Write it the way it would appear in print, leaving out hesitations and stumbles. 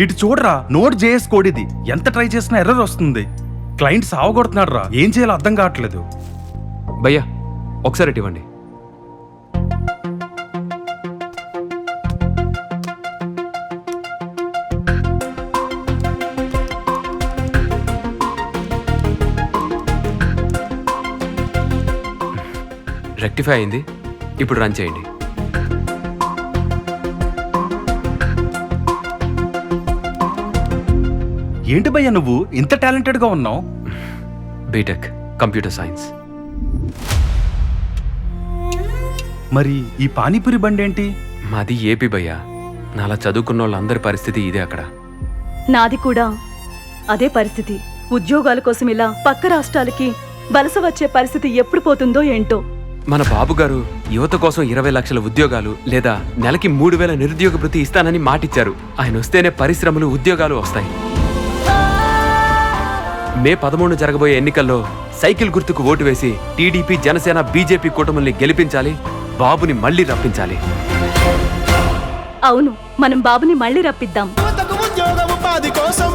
ఇటు చూడరా, note JS code ఇది. ఎంత ట్రై చేసినా ఎర్రర్ వస్తుంది. క్లయింట్ సావగొడుతున్నాడు రా, ఏం చేయాలో అర్థం కావట్లేదు. భయ్యా ఒకసారి ఇటు ఇవ్వండి. రెక్టిఫై అయింది, ఇప్పుడు రన్ చేయండి. ఏంటి భయ్యా నువ్వు ఇంత టాలెంటెడ్ గా ఉన్నావు? B Tech computer science. మరి ఈ పానీపూరి బండి ఏంటి? మాది ఏపీ భయ్యా. నాలా చదువుకున్న వాళ్ళందరి పరిస్థితి ఇదే అక్కడ. నాది కూడా అదే పరిస్థితి. ఉద్యోగాల కోసం ఇలా పక్క రాష్ట్రాలకి వలస వచ్చే పరిస్థితి ఎప్పుడు పోతుందో ఏంటో. మన బాబు గారు యువత కోసం 20 లక్షల ఉద్యోగాలు లేదా నెలకి 3,000 నిరుద్యోగ భృతి ఇస్తానని మాటిచ్చారు. ఆయన వస్తేనే పరిశ్రమలు, ఉద్యోగాలు వస్తాయి. మే 13 జరగబోయే ఎన్నికల్లో సైకిల్ గుర్తుకు ఓటు వేసి టీడీపీ, జనసేన, బీజేపీ కూటమిల్ని గెలిపించాలి. బాబుని మళ్లీ రప్పించాలి. అవును, మనం బాబుని మళ్లీ రప్పిద్దాం. ఉద్యోగ ఉపాధి కోసం